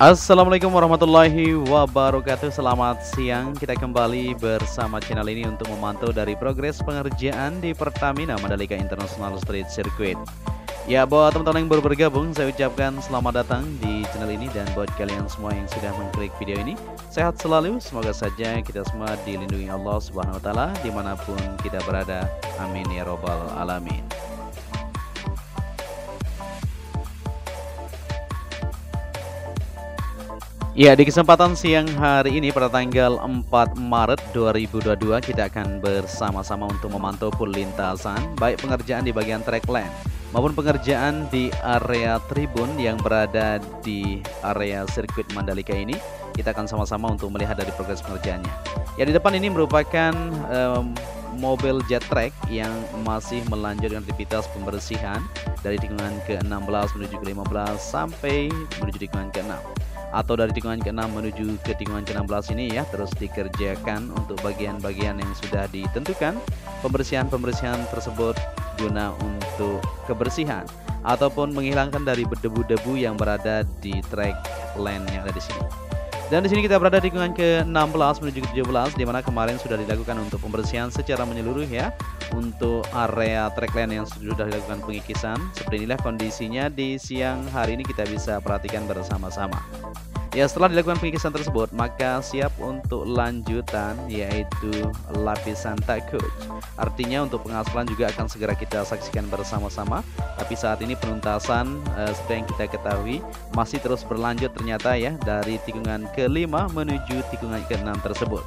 Assalamualaikum warahmatullahi wabarakatuh. Selamat siang. Kita kembali bersama channel ini untuk memantau dari progres pengerjaan di Pertamina Mandalika International Street Circuit. Ya, buat teman-teman yang baru bergabung, saya ucapkan selamat datang di channel ini. Dan buat kalian semua yang sudah mengklik video ini, sehat selalu. Semoga saja kita semua dilindungi Allah Subhanahu wa Ta'ala dimanapun kita berada. Amin ya robbal alamin. Ya, di kesempatan siang hari ini pada tanggal 4 Maret 2022 kita akan bersama-sama untuk memantau full lintasan, baik pengerjaan di bagian track lane maupun pengerjaan di area tribun yang berada di area sirkuit Mandalika ini. Kita akan sama-sama untuk melihat dari progres pengerjaannya. Ya, di depan ini merupakan mobil jet track yang masih melanjutkan aktivitas pembersihan dari tikungan ke-16 menuju ke-15 sampai menuju tikungan ke-6. Atau dari tikungan ke-6 menuju ke tikungan ke-16 ini ya, terus dikerjakan untuk bagian-bagian yang sudah ditentukan. Pembersihan-pembersihan tersebut guna untuk kebersihan ataupun menghilangkan dari debu-debu yang berada di track lane yang ada di sini. Dan di sini kita berada di tikungan ke-16 menuju ke-17, di mana kemarin sudah dilakukan untuk pembersihan secara menyeluruh ya, untuk area track lane yang sudah dilakukan pengikisan. Seperti inilah kondisinya di siang hari ini, kita bisa perhatikan bersama-sama. Ya, setelah dilakukan pengikisan tersebut, maka siap untuk lanjutan, yaitu lapisan takuj. Artinya untuk pengaspalan juga akan segera kita saksikan bersama-sama. Tapi saat ini penuntasan seperti yang kita ketahui masih terus berlanjut ternyata ya, dari tikungan ke-5 menuju tikungan ke-6 tersebut.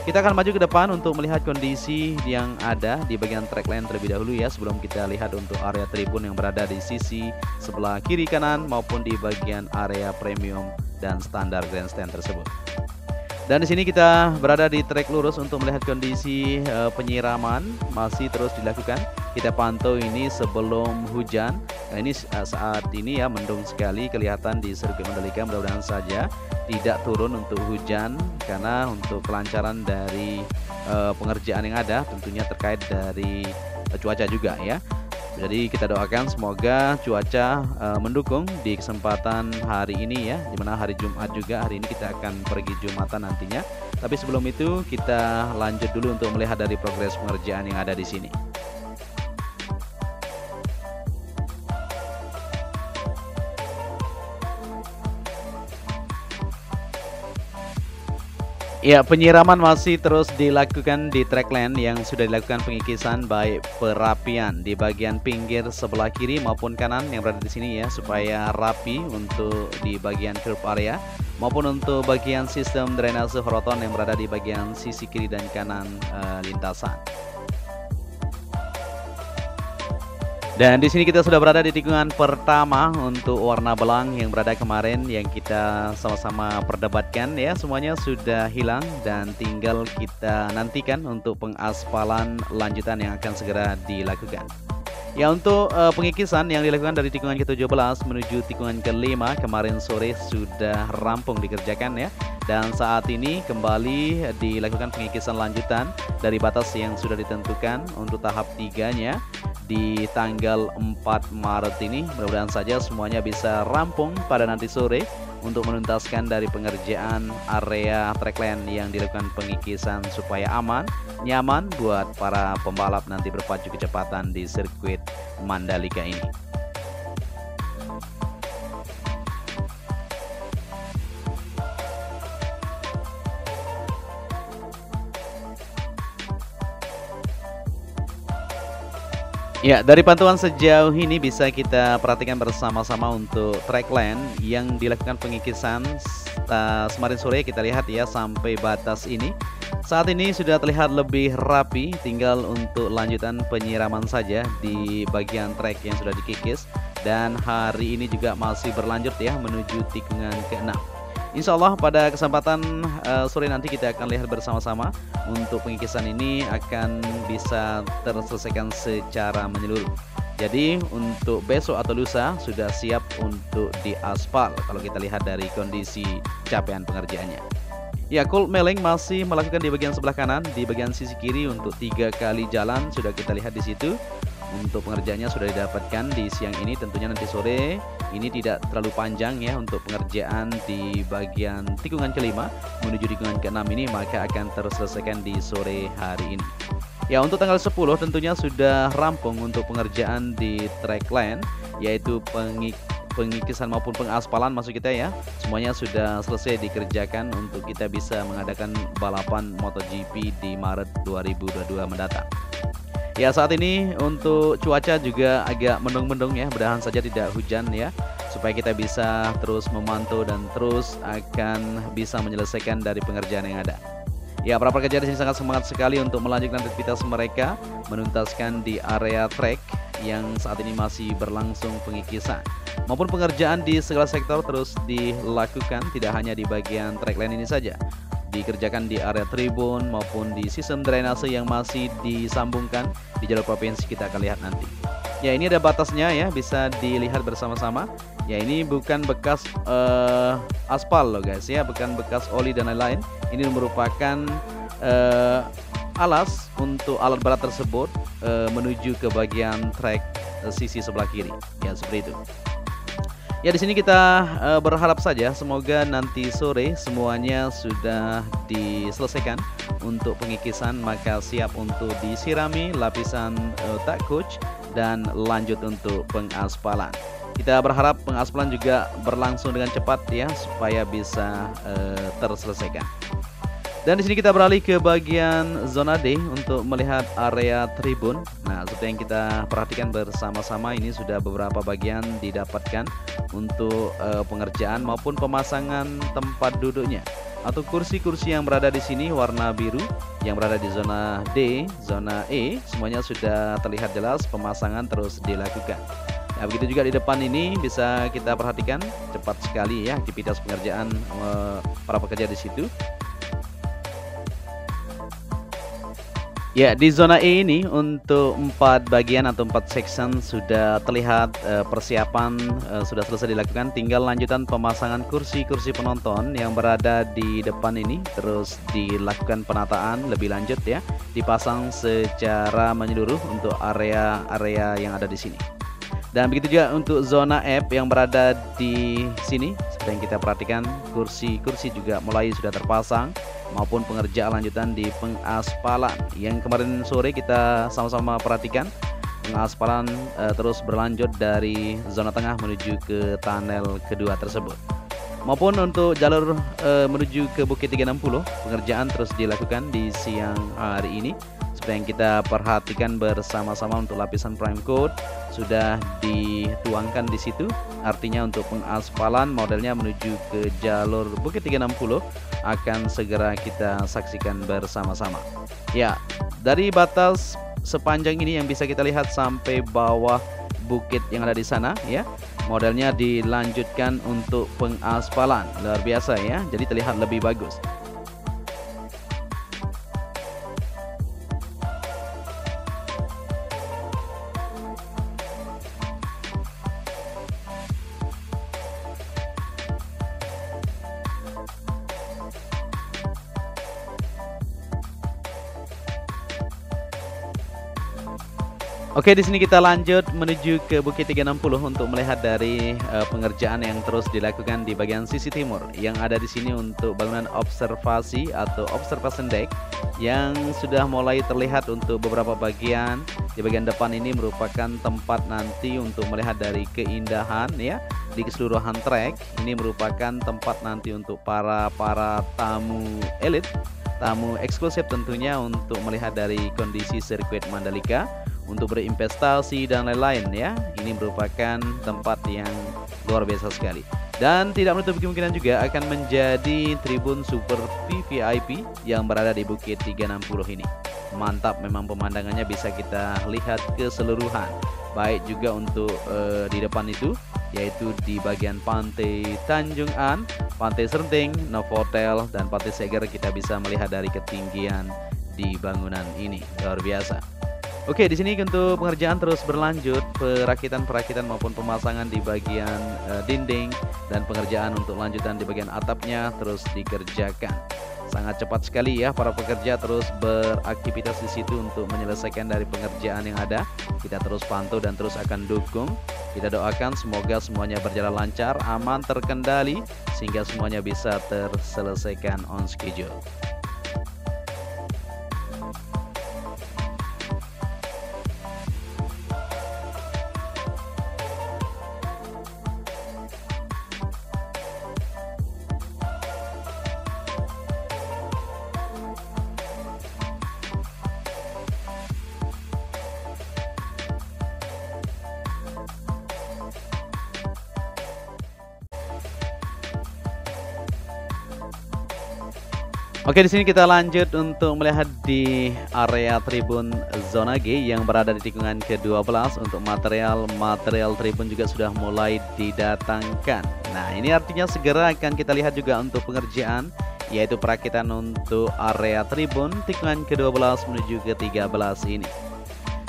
Kita akan maju ke depan untuk melihat kondisi yang ada di bagian track lane terlebih dahulu ya, sebelum kita lihat untuk area tribun yang berada di sisi sebelah kiri kanan maupun di bagian area premium dan standar grandstand tersebut. Dan di sini kita berada di trek lurus untuk melihat kondisi penyiraman masih terus dilakukan. Kita pantau ini sebelum hujan. Nah, ini saat ini ya mendung sekali kelihatan di sirkuit Mandalika. Mudah-mudahan saja tidak turun untuk hujan, karena untuk kelancaran dari pengerjaan yang ada tentunya terkait dari cuaca juga ya. Jadi kita doakan semoga cuaca mendukung di kesempatan hari ini ya, dimana hari Jumat juga. Hari ini kita akan pergi Jumatan nantinya. Tapi sebelum itu kita lanjut dulu untuk melihat dari progres pengerjaan yang ada di sini. Ya, penyiraman masih terus dilakukan di track lane yang sudah dilakukan pengikisan, baik perapian di bagian pinggir sebelah kiri maupun kanan yang berada di sini ya, supaya rapi untuk di bagian curb area maupun untuk bagian sistem drainase horoton yang berada di bagian sisi kiri dan kanan lintasan. Dan di sini kita sudah berada di tikungan pertama untuk warna belang yang berada kemarin yang kita sama-sama perdebatkan ya, semuanya sudah hilang dan tinggal kita nantikan untuk pengaspalan lanjutan yang akan segera dilakukan. Ya, untuk pengikisan yang dilakukan dari tikungan ke-17 menuju tikungan ke-5 kemarin sore sudah rampung dikerjakan ya. Dan saat ini kembali dilakukan pengikisan lanjutan dari batas yang sudah ditentukan untuk tahap 3-nya di tanggal 4 Maret ini. Mudah-mudahan saja semuanya bisa rampung pada nanti sore untuk menuntaskan dari pengerjaan area track lane yang dilakukan pengikisan supaya aman, nyaman buat para pembalap nanti berpacu kecepatan di sirkuit Mandalika ini. Ya, dari pantauan sejauh ini bisa kita perhatikan bersama-sama untuk track lane yang dilakukan pengikisan kemarin sore. Kita lihat ya sampai batas ini. Saat ini sudah terlihat lebih rapi, tinggal untuk lanjutan penyiraman saja di bagian track yang sudah dikikis. Dan hari ini juga masih berlanjut ya menuju tikungan ke-6. Insya Allah pada kesempatan sore nanti kita akan lihat bersama-sama untuk pengikisan ini akan bisa terselesaikan secara menyeluruh. Jadi untuk besok atau lusa sudah siap untuk diaspal kalau kita lihat dari kondisi capaian pengerjaannya. Ya, Cold Meleng masih melakukan di bagian sebelah kanan, di bagian sisi kiri untuk 3 kali jalan sudah kita lihat di situ. Untuk pengerjaannya sudah didapatkan di siang ini, tentunya nanti sore ini tidak terlalu panjang ya untuk pengerjaan di bagian tikungan kelima menuju tikungan keenam ini, maka akan terselesaikan di sore hari ini. Ya, untuk tanggal 10 tentunya sudah rampung untuk pengerjaan di track line, yaitu pengikisan maupun pengaspalan maksud kita ya. Semuanya sudah selesai dikerjakan untuk kita bisa mengadakan balapan MotoGP di Maret 2022 mendatang. Ya, saat ini untuk cuaca juga agak mendung-mendung ya, mudahan saja tidak hujan ya, supaya kita bisa terus memantau dan terus akan bisa menyelesaikan dari pengerjaan yang ada. Ya, para pekerja di sini sangat semangat sekali untuk melanjutkan aktivitas mereka, menuntaskan di area track yang saat ini masih berlangsung pengikisan. Maupun pengerjaan di segala sektor terus dilakukan, tidak hanya di bagian track line ini saja. Dikerjakan di area tribun maupun di sistem drainase yang masih disambungkan di jalur provinsi, kita akan lihat nanti. Ya, ini ada batasnya ya, bisa dilihat bersama-sama. Ya, ini bukan bekas aspal loh guys ya, bukan bekas oli dan lain-lain. Ini merupakan alas untuk alat berat tersebut menuju ke bagian trek sisi sebelah kiri. Ya, seperti itu. Ya, di sini kita berharap saja semoga nanti sore semuanya sudah diselesaikan untuk pengikisan, maka siap untuk disirami lapisan tak coach dan lanjut untuk pengaspalan. Kita berharap pengaspalan juga berlangsung dengan cepat ya, supaya bisa terselesaikan. Dan di sini kita beralih ke bagian zona D untuk melihat area tribun. Nah, seperti yang kita perhatikan bersama-sama, ini sudah beberapa bagian didapatkan untuk pengerjaan maupun pemasangan tempat duduknya atau kursi-kursi yang berada di sini warna biru yang berada di zona D, zona E, semuanya sudah terlihat jelas pemasangan terus dilakukan. Nah, begitu juga di depan ini bisa kita perhatikan cepat sekali ya aktivitas pengerjaan para pekerja di situ. Ya, di zona E ini untuk 4 bagian atau 4 section sudah terlihat persiapan sudah selesai dilakukan. Tinggal lanjutan pemasangan kursi-kursi penonton yang berada di depan ini, terus dilakukan penataan lebih lanjut ya, dipasang secara menyeluruh untuk area-area yang ada di sini. Dan begitu juga untuk zona F yang berada di sini, seperti yang kita perhatikan kursi-kursi juga mulai sudah terpasang, maupun pengerjaan lanjutan di pengaspalan yang kemarin sore kita sama-sama perhatikan. Pengaspalan terus berlanjut dari zona tengah menuju ke tunnel kedua tersebut. Maupun untuk jalur menuju ke Bukit 360, pengerjaan terus dilakukan di siang hari ini. Seperti yang kita perhatikan bersama-sama untuk lapisan prime coat sudah dituangkan di situ. Artinya untuk pengaspalan modelnya menuju ke jalur Bukit 360 akan segera kita saksikan bersama-sama. Ya, dari batas sepanjang ini yang bisa kita lihat sampai bawah bukit yang ada di sana ya, modelnya dilanjutkan untuk pengaspalan. Luar biasa ya, jadi terlihat lebih bagus. Oke, di sini kita lanjut menuju ke Bukit 360 untuk melihat dari pengerjaan yang terus dilakukan di bagian sisi timur. Yang ada di sini untuk bangunan observasi atau observation deck yang sudah mulai terlihat untuk beberapa bagian. Di bagian depan ini merupakan tempat nanti untuk melihat dari keindahan ya di keseluruhan trek. Ini merupakan tempat nanti untuk para tamu elit, tamu eksklusif tentunya, untuk melihat dari kondisi sirkuit Mandalika, untuk berinvestasi dan lain-lain ya. Ini merupakan tempat yang luar biasa sekali. Dan tidak menutup kemungkinan juga akan menjadi tribun super VVIP yang berada di Bukit 360 ini. Mantap memang pemandangannya, bisa kita lihat keseluruhan. Baik juga untuk di depan itu, yaitu di bagian Pantai Tanjung An, Pantai Serting, Novotel, dan Pantai Seger, kita bisa melihat dari ketinggian di bangunan ini. Luar biasa. Oke, di sini untuk pengerjaan terus berlanjut, perakitan maupun pemasangan di bagian dinding dan pengerjaan untuk lanjutan di bagian atapnya terus dikerjakan. Sangat cepat sekali ya para pekerja terus beraktivitas di situ untuk menyelesaikan dari pengerjaan yang ada. Kita terus pantau dan terus akan dukung. Kita doakan semoga semuanya berjalan lancar, aman, terkendali sehingga semuanya bisa terselesaikan on schedule. Oke, di sini kita lanjut untuk melihat di area tribun zona G yang berada di tikungan ke-12. Untuk material tribun juga sudah mulai didatangkan. Nah, ini artinya segera akan kita lihat juga untuk pengerjaan, yaitu perakitan untuk area tribun tikungan ke-12 menuju ke-13 ini.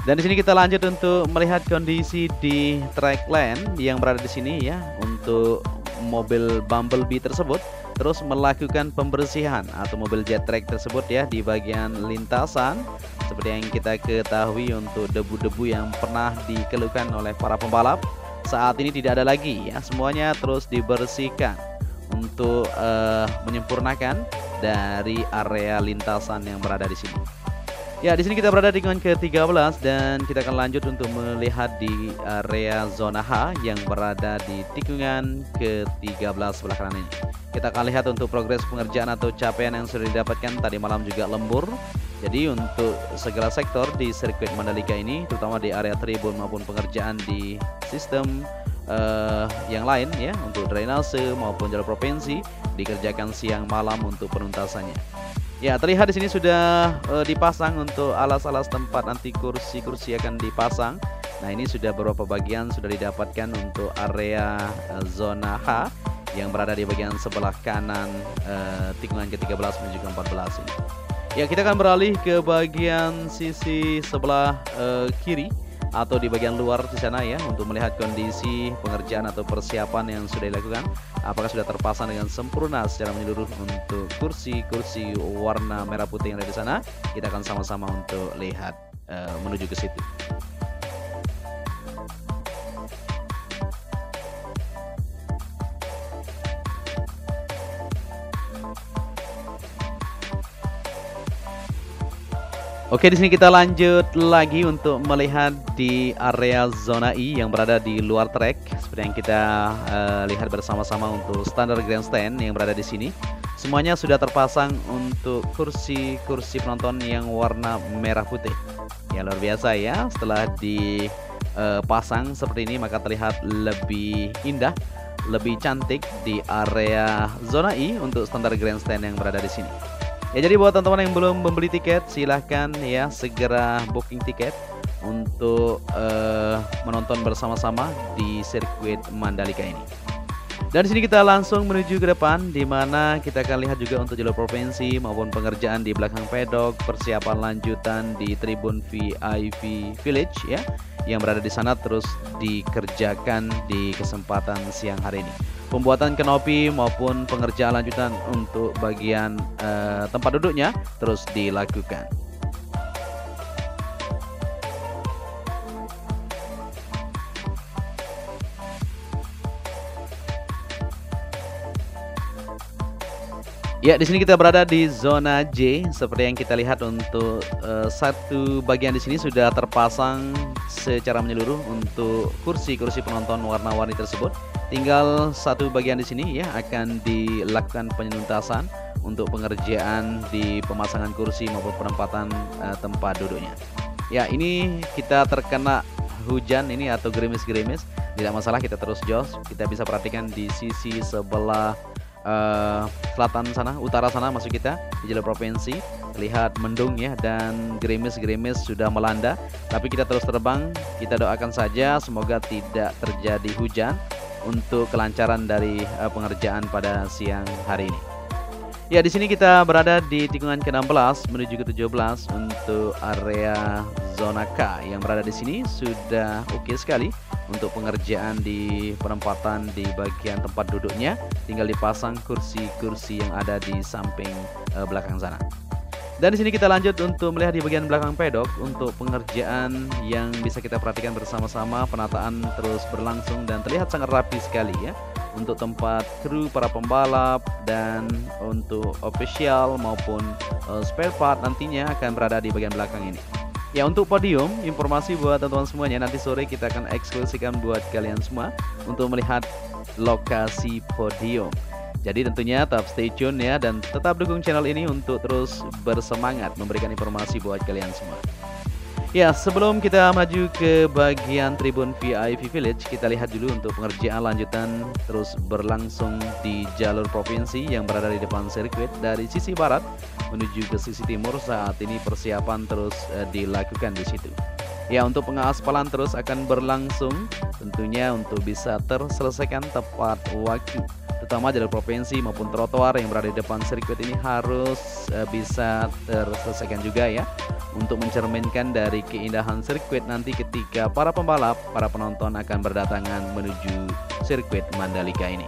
Dan di sini kita lanjut untuk melihat kondisi di track lane yang berada di sini ya, untuk mobil Bumblebee tersebut terus melakukan pembersihan atau mobil jet track tersebut ya di bagian lintasan. Seperti yang kita ketahui, untuk debu-debu yang pernah dikeluhkan oleh para pembalap saat ini tidak ada lagi ya, semuanya terus dibersihkan untuk menyempurnakan dari area lintasan yang berada di sini. Ya, di sini kita berada di tikungan ke-13 dan kita akan lanjut untuk melihat di area zona H yang berada di tikungan ke-13 sebelah kanan ini. Kita akan lihat untuk progres pengerjaan atau capaian yang sudah didapatkan tadi malam juga lembur. Jadi untuk segala sektor di sirkuit Mandalika ini, terutama di area tribun maupun pengerjaan di sistem yang lain ya, untuk drainase maupun jalur provinsi dikerjakan siang malam untuk penuntasannya. Ya, terlihat di sini sudah dipasang untuk alas-alas tempat nanti kursi-kursi akan dipasang. Nah, ini sudah beberapa bagian sudah didapatkan untuk area zona H yang berada di bagian sebelah kanan tikungan ke-13 menuju ke-14 ini. Ya, kita akan beralih ke bagian sisi sebelah kiri atau di bagian luar di sana ya, untuk melihat kondisi pengerjaan atau persiapan yang sudah dilakukan. Apakah sudah terpasang dengan sempurna secara menyeluruh untuk kursi-kursi warna merah putih yang ada di sana? Kita akan sama-sama untuk lihat menuju ke situ. Oke, di sini kita lanjut lagi untuk melihat di area zona I yang berada di luar trek. Seperti yang kita lihat bersama-sama untuk standar grandstand yang berada di sini. Semuanya sudah terpasang untuk kursi-kursi penonton yang warna merah putih. Ya, luar biasa ya. Setelah dipasang seperti ini maka terlihat lebih indah, lebih cantik di area zona I untuk standar grandstand yang berada di sini. Ya, jadi buat teman-teman yang belum membeli tiket, silahkan ya segera booking tiket untuk menonton bersama-sama di sirkuit Mandalika ini. Dan di sini kita langsung menuju ke depan, di mana kita akan lihat juga untuk jalur provinsi maupun pengerjaan di belakang pedok, persiapan lanjutan di tribun VIP Village ya, yang berada di sana terus dikerjakan di kesempatan siang hari ini. Pembuatan kanopi maupun pengerjaan lanjutan untuk bagian tempat duduknya terus dilakukan. Ya, di sini kita berada di zona J. Seperti yang kita lihat untuk satu bagian di sini sudah terpasang secara menyeluruh untuk kursi-kursi penonton warna-warni tersebut. Tinggal satu bagian di sini ya akan dilakukan penuntasan untuk pengerjaan di pemasangan kursi maupun penempatan tempat duduknya. Ya, ini kita terkena hujan ini atau gerimis-gerimis. Tidak masalah, kita terus jos. Kita bisa perhatikan di sisi sebelah selatan sana, utara sana masuk kita di jalur provinsi, lihat mendung ya, dan gerimis-gerimis sudah melanda, tapi kita terus terbang. Kita doakan saja semoga tidak terjadi hujan untuk kelancaran dari pengerjaan pada siang hari ini. Ya, di sini kita berada di tikungan ke-16 menuju ke-17 untuk area zona K yang berada di sini sudah oke sekali untuk pengerjaan di penempatan di bagian tempat duduknya, tinggal dipasang kursi-kursi yang ada di samping belakang sana. Dan di sini kita lanjut untuk melihat di bagian belakang pedok untuk pengerjaan yang bisa kita perhatikan bersama-sama. Penataan terus berlangsung dan terlihat sangat rapi sekali ya. Untuk tempat kru para pembalap dan untuk official maupun spare part nantinya akan berada di bagian belakang ini. Ya, untuk podium, informasi buat teman-teman semuanya, nanti sore kita akan eksklusikan buat kalian semua untuk melihat lokasi podium. Jadi tentunya tetap stay tune ya, dan tetap dukung channel ini untuk terus bersemangat memberikan informasi buat kalian semua. Ya, sebelum kita maju ke bagian tribun VIP Village, kita lihat dulu untuk pengerjaan lanjutan terus berlangsung di jalur provinsi yang berada di depan sirkuit dari sisi barat menuju ke sisi timur. Saat ini persiapan terus dilakukan di situ. Ya, untuk pengaspalan terus akan berlangsung tentunya untuk bisa terselesaikan tepat waktu. Terutama jalur provinsi maupun trotoar yang berada di depan sirkuit ini harus bisa terselesaikan juga ya, untuk mencerminkan dari keindahan sirkuit nanti ketika para pembalap, para penonton akan berdatangan menuju sirkuit Mandalika ini.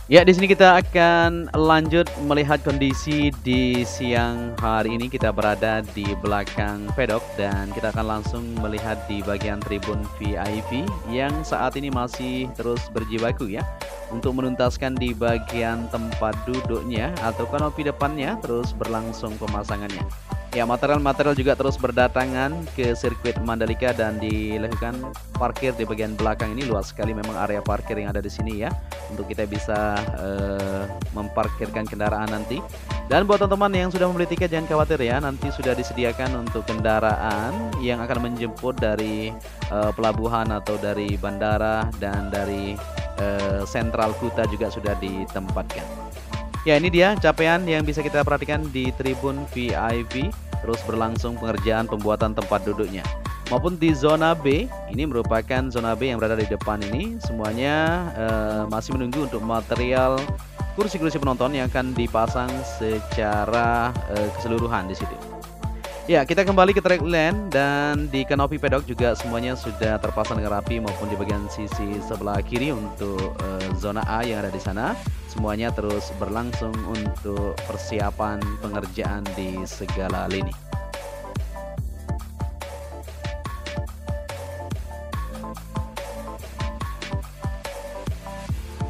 Ya, di sini kita akan lanjut melihat kondisi di siang hari ini. Kita berada di belakang pedok dan kita akan langsung melihat di bagian tribun VIP yang saat ini masih terus berjibaku ya, untuk menuntaskan di bagian tempat duduknya atau kanopi depannya terus berlangsung pemasangannya. Ya, material-material juga terus berdatangan ke sirkuit Mandalika dan dilakukan parkir di bagian belakang ini. Luas sekali memang area parkir yang ada di sini ya, untuk kita bisa memparkirkan kendaraan nanti. Dan buat teman-teman yang sudah membeli tiket jangan khawatir ya, nanti sudah disediakan untuk kendaraan yang akan menjemput dari pelabuhan atau dari bandara dan dari sentral Kuta juga sudah ditempatkan. Ya, ini dia capaian yang bisa kita perhatikan di tribun VIP. Terus berlangsung pengerjaan pembuatan tempat duduknya. Maupun di zona B, ini merupakan zona B yang berada di depan ini. Semuanya masih menunggu untuk material kursi-kursi penonton yang akan dipasang secara keseluruhan di situ. Ya, kita kembali ke track lane dan di kanopi pedok juga semuanya sudah terpasang dengan rapi, maupun di bagian sisi sebelah kiri untuk zona A yang ada di sana. Semuanya terus berlangsung untuk persiapan pengerjaan di segala lini.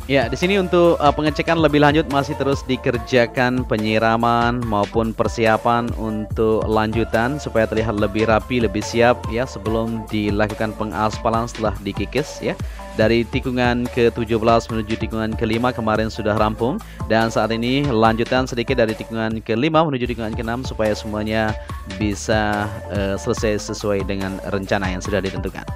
Ya, di sini untuk pengecekan lebih lanjut masih terus dikerjakan penyiraman maupun persiapan untuk lanjutan supaya terlihat lebih rapi, lebih siap ya, sebelum dilakukan pengaspalan setelah dikikis ya. Dari tikungan ke-17 menuju tikungan ke-5 kemarin sudah rampung, dan saat ini lanjutan sedikit dari tikungan ke-5 menuju tikungan ke-6 supaya semuanya bisa selesai sesuai dengan rencana yang sudah ditentukan.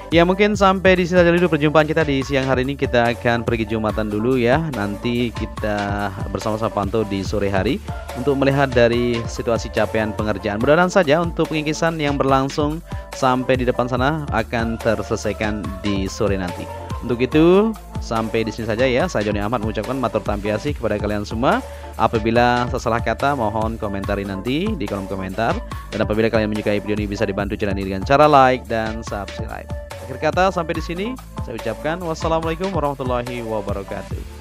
Ya, mungkin sampai di sini saja dulu perjumpaan kita di siang hari ini. Kita akan pergi Jumatan dulu ya. Nanti kita bersama-sama pantau di sore hari untuk melihat dari situasi capaian pengerjaan. Mudah-mudahan saja untuk pengikisan yang berlangsung sampai di depan sana akan terselesaikan di sore nanti. Untuk itu, sampai di sini saja ya. Saya Joni Ahmad mengucapkan matur tampiasi kepada kalian semua. Apabila salah kata, mohon komentari nanti di kolom komentar. Dan apabila kalian menyukai video ini, bisa dibantu channel ini dengan cara like dan subscribe. Akhir kata, sampai di sini saya ucapkan wassalamualaikum warahmatullahi wabarakatuh.